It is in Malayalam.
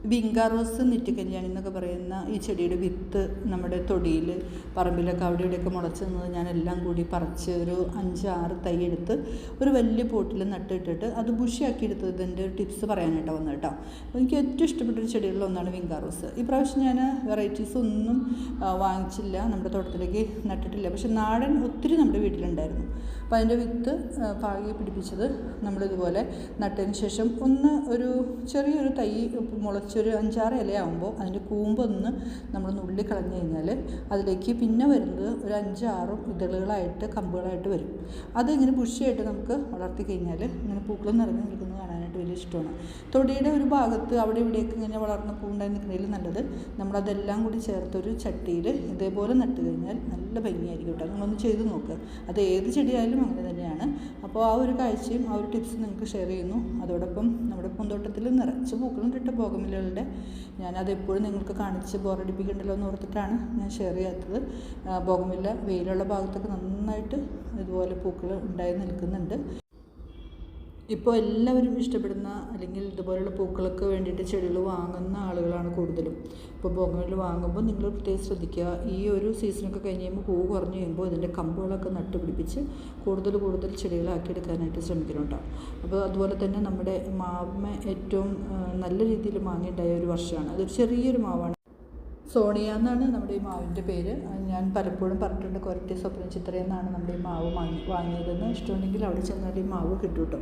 വിങ്കാ റോസ് നെറ്റിക്കല്യാണി എന്നൊക്കെ പറയുന്ന ഈ ചെടിയുടെ വിത്ത് നമ്മുടെ തൊടിയിൽ പറമ്പിലൊക്കെ അവിടെ ഇവിടെയൊക്കെ മുളച്ച് നിന്നത് ഞാനെല്ലാം കൂടി പറിച്ച് ഒരു 5-6 തൈ എടുത്ത് ഒരു വലിയ പോട്ടിൽ നട്ടിട്ടിട്ട് അത് ബുഷിയാക്കി എടുത്തതിൻ്റെ ഒരു ടിപ്സ് പറയാനായിട്ടാണ് വന്നത് കേട്ടോ. എനിക്ക് ഏറ്റവും ഇഷ്ടപ്പെട്ടൊരു ചെടികളിലൊന്നാണ് വിങ്കാ റോസ്. ഈ പ്രാവശ്യം ഞാൻ വെറൈറ്റീസ് ഒന്നും വാങ്ങിച്ചില്ല, നമ്മുടെ തോട്ടത്തിലേക്ക് നട്ടിട്ടില്ല. പക്ഷെ നാടൻ ഒത്തിരി നമ്മുടെ വീട്ടിലുണ്ടായിരുന്നു. അപ്പോൾ അതിൻ്റെ വിത്ത് പാകി പിടിപ്പിച്ചത് നമ്മളിതുപോലെ നട്ടതിന് ശേഷം ഒരു ചെറിയൊരു തൈ മുളച്ചൊരു 5-6 ഇലയാകുമ്പോൾ അതിൻ്റെ കൂമ്പൊന്ന് നമ്മൾ നുള്ളി കളഞ്ഞു കഴിഞ്ഞാൽ അതിലേക്ക് പിന്നെ വരുന്നത് ഒരു 5-6 ഇതളുകളായിട്ട് കമ്പുകളായിട്ട് വരും. അതിങ്ങനെ ബുഷിയായിട്ട് നമുക്ക് വളർത്തി കഴിഞ്ഞാൽ ഇങ്ങനെ പൂക്കൾ നിറഞ്ഞു നിൽക്കുന്നത് കാണാനായിട്ട് വലിയ ഇഷ്ടമാണ്. തൊടിയുടെ ഒരു ഭാഗത്ത് അവിടെ ഇവിടെയൊക്കെ ഇങ്ങനെ വളർന്ന പൂണ്ടായി നിൽക്കുന്നതിൽ നല്ലത് നമ്മളതെല്ലാം കൂടി ചേർത്തൊരു ചട്ടിയിൽ ഇതേപോലെ നട്ട് കഴിഞ്ഞാൽ നല്ല ഭംഗിയായിരിക്കും കേട്ടോ. നിങ്ങളൊന്ന് ചെയ്ത് നോക്കുക. അത് ഏത് ചെടിയായാലും അങ്ങനെ തന്നെയാണ്. അപ്പോൾ ആ ഒരു കാഴ്ചയും ആ ഒരു ടിപ്സ് നിങ്ങൾക്ക് ഷെയർ ചെയ്യുന്നു. അതോടൊപ്പം നമ്മുടെ പൂന്തോട്ടത്തിൽ നിറച്ച് പൂക്കളുണ്ടിട്ട് ബോഗൺവില്ലകളുടെ ഞാനതെപ്പോഴും നിങ്ങൾക്ക് കാണിച്ച് ബോറടിപ്പിക്കണ്ടല്ലോ എന്ന് ഓർത്തിട്ടാണ് ഞാൻ ഷെയർ ചെയ്യാത്തത്. ബോഗൺവില്ല വെയിലുള്ള ഭാഗത്തൊക്കെ നന്നായിട്ട് ഇതുപോലെ പൂക്കൾ ഉണ്ടായി നിൽക്കുന്നുണ്ട്. ഇപ്പോൾ എല്ലാവരും ഇഷ്ടപ്പെടുന്ന അല്ലെങ്കിൽ ഇതുപോലുള്ള പൂക്കൾക്ക് വേണ്ടിയിട്ട് ചെടികൾ വാങ്ങുന്ന ആളുകളാണ് കൂടുതലും. ഇപ്പോൾ ബോഗൺവില്ല വാങ്ങുമ്പോൾ നിങ്ങൾ പ്രത്യേകം ശ്രദ്ധിക്കുക, ഈ ഒരു സീസണൊക്കെ കഴിഞ്ഞ് കഴിയുമ്പോൾ പൂവ് കുറഞ്ഞ് കഴിയുമ്പോൾ ഇതിൻ്റെ കമ്പുകളൊക്കെ നട്ടുപിടിപ്പിച്ച് കൂടുതൽ ചെടികളാക്കി എടുക്കാനായിട്ട് ശ്രമിക്കുന്നുണ്ടോ. അപ്പോൾ അതുപോലെ തന്നെ നമ്മുടെ മാവ് ഏറ്റവും നല്ല രീതിയിൽ മാങ്ങയുണ്ടായ ഒരു വർഷമാണ്. അതൊരു ചെറിയൊരു മാവാണ്. സോണിയ എന്നാണ് നമ്മുടെ ഈ മാവിൻ്റെ പേര്. ഞാൻ പലപ്പോഴും പറഞ്ഞിട്ടുണ്ട്, കൊരട്ടി സ്വപ്നം ചിത്ര എന്നാണ് നമ്മുടെ ഈ മാവ് വാങ്ങിയതെന്ന്. ഇഷ്ടമുണ്ടെങ്കിൽ അവിടെ ചെന്നാൽ ഈ മാവ് കിട്ടും കേട്ടോ.